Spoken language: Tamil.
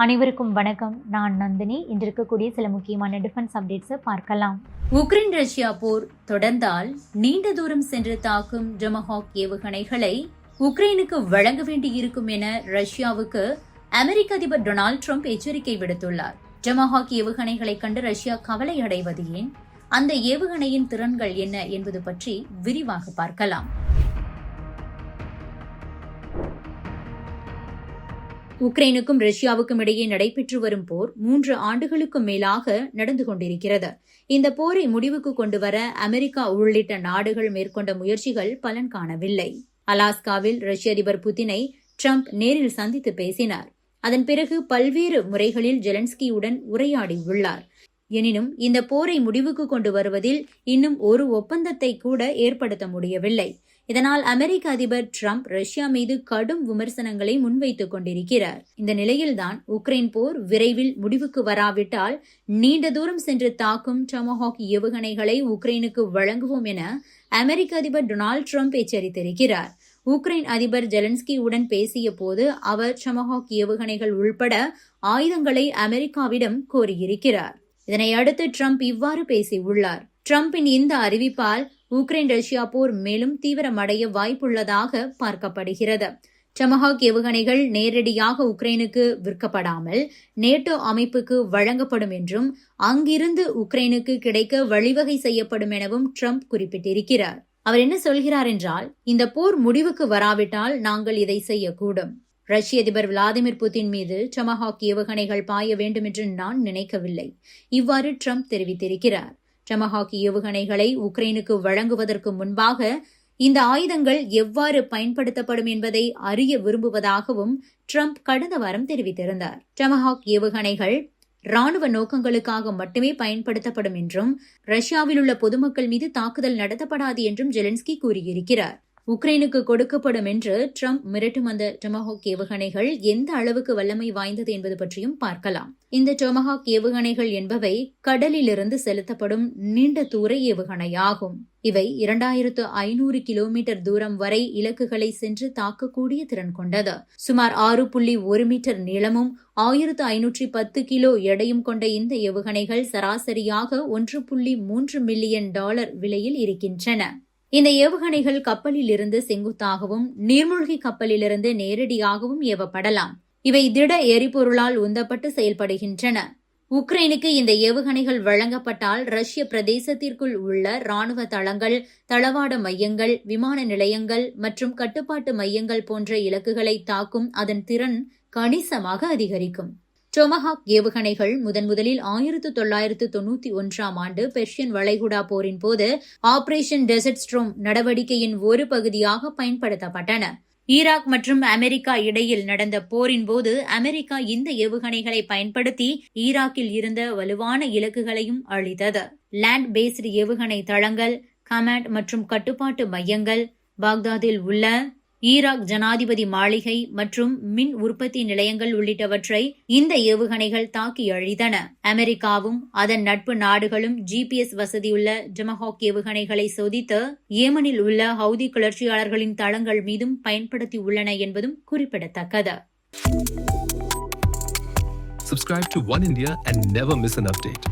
அனைவருக்கும் வணக்கம். நான் நந்தினி. இன்று இருக்கக்கூடிய சில முக்கியமான டிஃபென்ஸ் அப்டேட்ஸை பார்க்கலாம். உக்ரைன் ரஷ்யா போர் தொடர்ந்தால் நீண்ட தூரம் சென்று தாக்கும் டொமஹாக் ஏவுகணைகளை உக்ரைனுக்கு வழங்க வேண்டியிருக்கும் என ரஷ்யாவுக்கு அமெரிக்க அதிபர் டொனால்டு ட்ரம்ப் எச்சரிக்கை விடுத்துள்ளார். டொமஹாக் ஏவுகணைகளை கண்டு ரஷ்யா கவலை அடைவது ஏன், அந்த ஏவுகணையின் திறன்கள் என்ன என்பது பற்றி விரிவாக பார்க்கலாம். உக்ரைனுக்கும் ரஷ்யாவுக்கும் இடையே நடைபெற்று வரும் போர் 3 ஆண்டுகளுக்கும் மேலாக நடந்து கொண்டிருக்கிறது. இந்த போரை முடிவுக்கு கொண்டுவர அமெரிக்கா உள்ளிட்ட நாடுகள் மேற்கொண்ட முயற்சிகள் பலன் காணவில்லை. அலாஸ்காவில் ரஷ்ய அதிபர் புதினை ட்ரம்ப் நேரில் சந்தித்து பேசினார். அதன் பிறகு பல்வேறு முறைகளில் ஜெலன்ஸ்கியுடன் உரையாடியுள்ளார். எனினும் இந்த போரை முடிவுக்கு கொண்டு வருவதில் இன்னும் ஒரு ஒப்பந்தத்தை கூட ஏற்படுத்த முடியவில்லை. இதனால் அமெரிக்க அதிபர் ட்ரம்ப் ரஷ்யா மீது கடும் விமர்சனங்களை முன்வைத்துக் கொண்டிருக்கிறார். இந்த நிலையில்தான் உக்ரைன் போர் விரைவில் முடிவுக்கு வராவிட்டால் நீண்ட தூரம் சென்று தாக்கும் டொமஹாக் ஏவுகணைகளை உக்ரைனுக்கு வழங்குவோம் என அமெரிக்க அதிபர் டொனால்டு ட்ரம்ப் எச்சரித்திருக்கிறார். உக்ரைன் அதிபர் ஜெலன்ஸ்கியுடன் பேசிய போது அவர் டொமஹாக் ஏவுகணைகள் உள்பட ஆயுதங்களை அமெரிக்காவிடம் கோரியிருக்கிறார். இதனை அடுத்து ட்ரம்ப் இவ்வாறு பேசியுள்ளார். ட்ரம்பின் இந்த அறிவிப்பால் உக்ரைன் ரஷ்யா போர் மேலும் தீவிரமடைய வாய்ப்புள்ளதாக பார்க்கப்படுகிறது. டொமஹாக் ஏவுகணைகள் நேரடியாக உக்ரைனுக்கு விற்கப்படாமல் நேட்டோ அமைப்புக்கு வழங்கப்படும் என்றும் அங்கிருந்து உக்ரைனுக்கு கிடைக்க வழிவகை செய்யப்படும் எனவும் ட்ரம்ப் குறிப்பிட்டிருக்கிறார். அவர் என்ன சொல்கிறார் என்றால், இந்த போர் முடிவுக்கு வராவிட்டால் நாங்கள் இதை செய்யக்கூடும். ரஷ்ய அதிபர் விளாடிமிர் புதின் மீது டொமஹாக் ஏவுகணைகள் பாய வேண்டும் என்று நான் நினைக்கவில்லை. இவ்வாறு ட்ரம்ப் தெரிவித்திருக்கிறார். டொமஹாக் ஏவுகணைகளை உக்ரைனுக்கு வழங்குவதற்கு முன்பாக இந்த ஆயுதங்கள் எவ்வாறு பயன்படுத்தப்படும் என்பதை அறிய விரும்புவதாகவும் ட்ரம்ப் கடந்த வாரம் தெரிவித்திருந்தார். டொமஹாக் ஏவுகணைகள் ராணுவ நோக்கங்களுக்காக மட்டுமே பயன்படுத்தப்படும் என்றும் ரஷ்யாவில் உள்ள பொதுமக்கள் மீது தாக்குதல் நடத்தப்படாது என்றும் ஜெலன்ஸ்கி கூறியிருக்கிறார். உக்ரைனுக்கு கொடுக்கப்படும் என்று ட்ரம்ப் மிரட்டும் அந்த டொமஹாக் ஏவுகணைகள் எந்த அளவுக்கு வல்லமை வாய்ந்தது என்பது பற்றியும் பார்க்கலாம். இந்த டொமஹாக் ஏவுகணைகள் என்பவை கடலிலிருந்து செலுத்தப்படும் நீண்ட தூர ஏவுகணையாகும். இவை 2500 கிலோமீட்டர் தூரம் வரை இலக்குகளை சென்று தாக்கக்கூடிய திறன் கொண்டது. சுமார் 6.1 மீட்டர் நீளமும் 1510 கிலோ எடையும் கொண்ட இந்த ஏவுகணைகள் சராசரியாக $1.3 மில்லியன் விலையில் இருக்கின்றன. இந்த ஏவுகணைகள் கப்பலில் இருந்து செங்குத்தாகவும் நீர்மூழ்கி கப்பலிலிருந்து நேரடியாகவும் ஏவப்படலாம். இவை திட எரிபொருளால் உந்தப்பட்டு செயல்படுகின்றன. உக்ரைனுக்கு இந்த ஏவுகணைகள் வழங்கப்பட்டால் ரஷ்ய பிரதேசத்திற்குள் உள்ள ராணுவ தளங்கள், தளவாட மையங்கள், விமான நிலையங்கள் மற்றும் கட்டுப்பாட்டு மையங்கள் போன்ற இலக்குகளை தாக்கும் அதன் திறன் கணிசமாக அதிகரிக்கும். டொமஹாக் ஏவுகணைகள் முதலில் 1991 ஆண்டு பெர்ஷியன் வளைகுடா போரின் போது ஆபரேஷன் டெசர்ட் ஸ்ட்ரோம் நடவடிக்கையின் ஒரு பகுதியாக பயன்படுத்தப்பட்டன. ஈராக் மற்றும் அமெரிக்கா இடையில் நடந்த போரின் போது அமெரிக்கா இந்த ஏவுகணைகளை பயன்படுத்தி ஈராக்கில் இருந்த வலுவான இலக்குகளையும் அழித்தது. லேண்ட் பேஸ்டு ஏவுகணை தளங்கள், கமாண்ட் மற்றும் கட்டுப்பாட்டு மையங்கள், பாக்தாதில் உள்ள ஈராக் ஜனாதிபதி மாளிகை மற்றும் மின் உற்பத்தி நிலையங்கள் உள்ளிட்டவற்றை இந்த ஏவுகணைகள் தாக்கி அழித்தன. அமெரிக்காவும் அதன் நட்பு நாடுகளும் GPS வசதியுள்ள டொமஹாக் ஏவுகணைகளை சோதித்து ஏமனில் உள்ள ஹவுதி கிளர்ச்சியாளர்களின் தளங்கள் மீதும் பயன்படுத்தியுள்ளன என்பதும் குறிப்பிடத்தக்கது. Subscribe to One India and never miss an update.